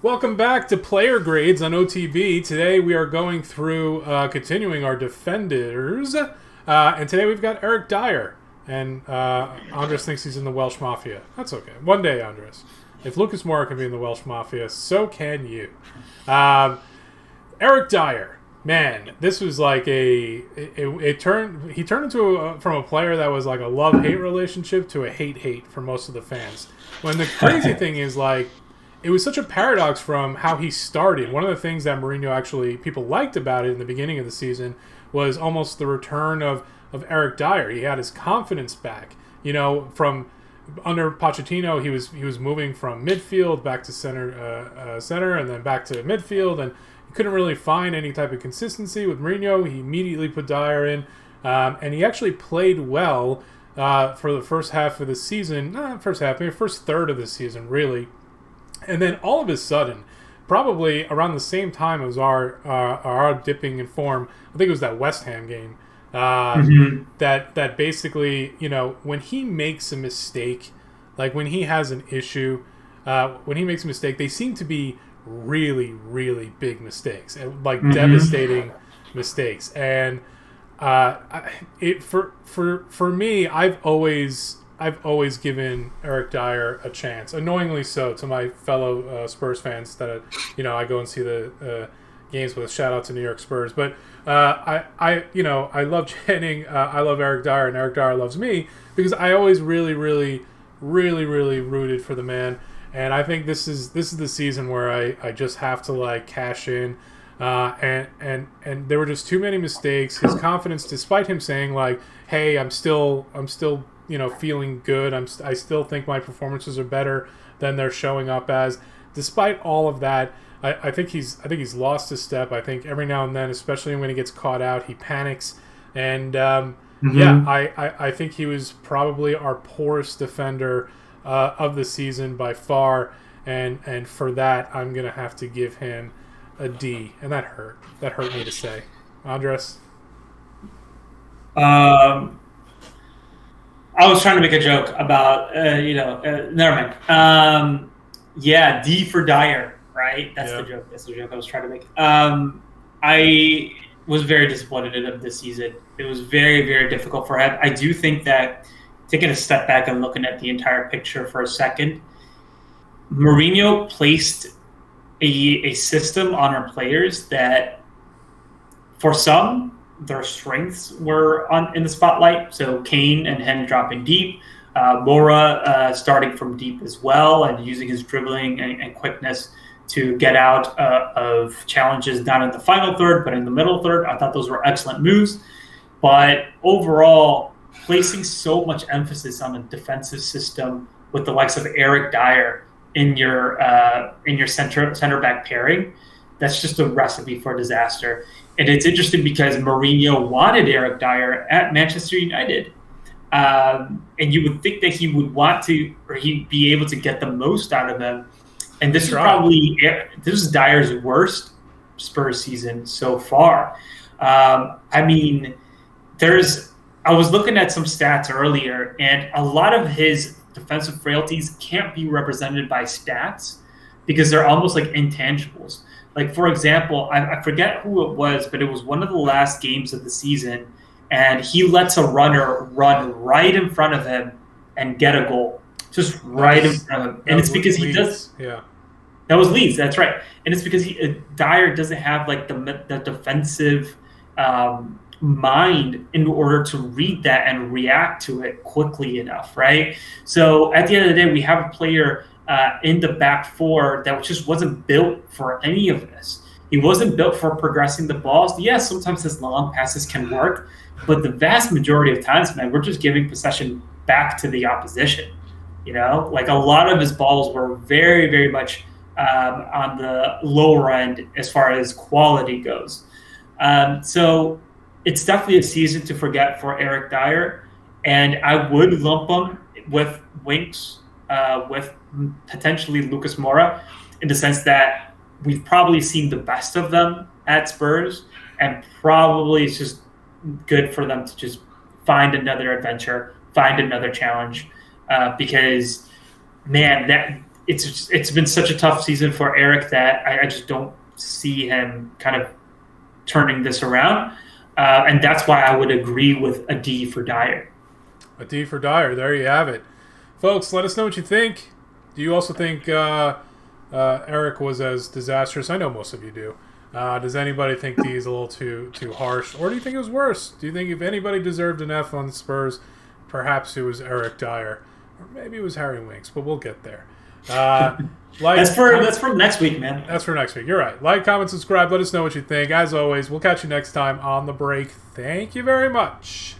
Welcome back to Player Grades on OTB. Today we are going through, continuing our defenders. And today we've got Eric Dier. And Andres thinks he's in the Welsh Mafia. That's okay. One day, Andres. If Lucas Moura can be in the Welsh Mafia, so can you. Eric Dier. Man, this was like he turned into from a player that was like a love-hate relationship to a hate-hate for most of the fans. When the crazy thing is, like, it was such a paradox from how he started. One of the things that Mourinho people liked about it in the beginning of the season was almost the return of Eric Dier. He had his confidence back. You know, from under Pochettino, he was moving from midfield back to center, and then back to midfield, and he couldn't really find any type of consistency with Mourinho. He immediately put Dier in, and he actually played well for the first half of the season. Not first half, maybe first third of the season, really. And then all of a sudden, probably around the same time as our dipping in form, I think it was that West Ham game, that basically, you know, when he makes a mistake, like when he has an issue, when he makes a mistake, they seem to be really, really big mistakes, and like devastating mistakes. And for me, I've always given Eric Dier a chance, annoyingly so, to my fellow Spurs fans that I go and see the games with. Shout out to New York Spurs, but I love chanting I love Eric Dier and Eric Dier loves me, because I always really rooted for the man, and I think this is the season where I just have to like cash in, and there were just too many mistakes. His confidence, despite him saying like, hey, I'm still feeling good. I still think my performances are better than they're showing up as. Despite all of that, I think he's lost his step. I think every now and then, especially when he gets caught out, he panics. And I think he was probably our poorest defender of the season by far. And for that, I'm gonna have to give him a D. And that hurt. That hurt me to say. Andres. I was trying to make a joke about, never mind. D for Dier, right? That's the joke. That's the joke I was trying to make. I was very disappointed in him this season. It was very, very difficult for him. I do think that, taking a step back and looking at the entire picture for a second, Mourinho placed a system on our players that, for some, their strengths were in the spotlight. So Kane and him dropping deep, Moura starting from deep as well, and using his dribbling and quickness to get out of challenges, not in the final third, but in the middle third. I thought those were excellent moves. But overall, placing so much emphasis on the defensive system with the likes of Eric Dier in your center back pairing, that's just a recipe for disaster. And it's interesting because Mourinho wanted Eric Dier at Manchester United. And you would think that he would want to, or he'd be able to get the most out of him. And this is Dier's worst Spurs season so far. I was looking at some stats earlier, and a lot of his defensive frailties can't be represented by stats because they're almost like intangibles. Like, for example, I forget who it was, but it was one of the last games of the season, and he lets a runner run right in front of him and get a goal. Just right in front of him. And it's because he does. Yeah. That was Leeds, that's right. And it's because Dier doesn't have like the defensive mind in order to read that and react to it quickly enough, right? So at the end of the day, we have a player in the back four that just wasn't built for any of this. He wasn't built for progressing the balls. Yes, sometimes his long passes can work, but the vast majority of times, man, we're just giving possession back to the opposition. You know, like a lot of his balls were very, very much on the lower end as far as quality goes. So it's definitely a season to forget for Eric Dier, and I would lump him with Winks, with potentially Lucas Moura, in the sense that we've probably seen the best of them at Spurs, and probably it's just good for them to just find another adventure, find another challenge, because, man, that it's been such a tough season for Eric that I just don't see him kind of turning this around. And that's why I would agree with a D for Dier. A D for Dier. There you have it. Folks, let us know what you think. Do you also think Eric was as disastrous? I know most of you do. Does anybody think D is a little too harsh? Or do you think it was worse? Do you think if anybody deserved an F on Spurs, perhaps it was Eric Dier? Or maybe it was Harry Winks, but we'll get there. That's for next week, man. That's for next week. You're right. Like, comment, subscribe. Let us know what you think. As always, we'll catch you next time on The Break. Thank you very much.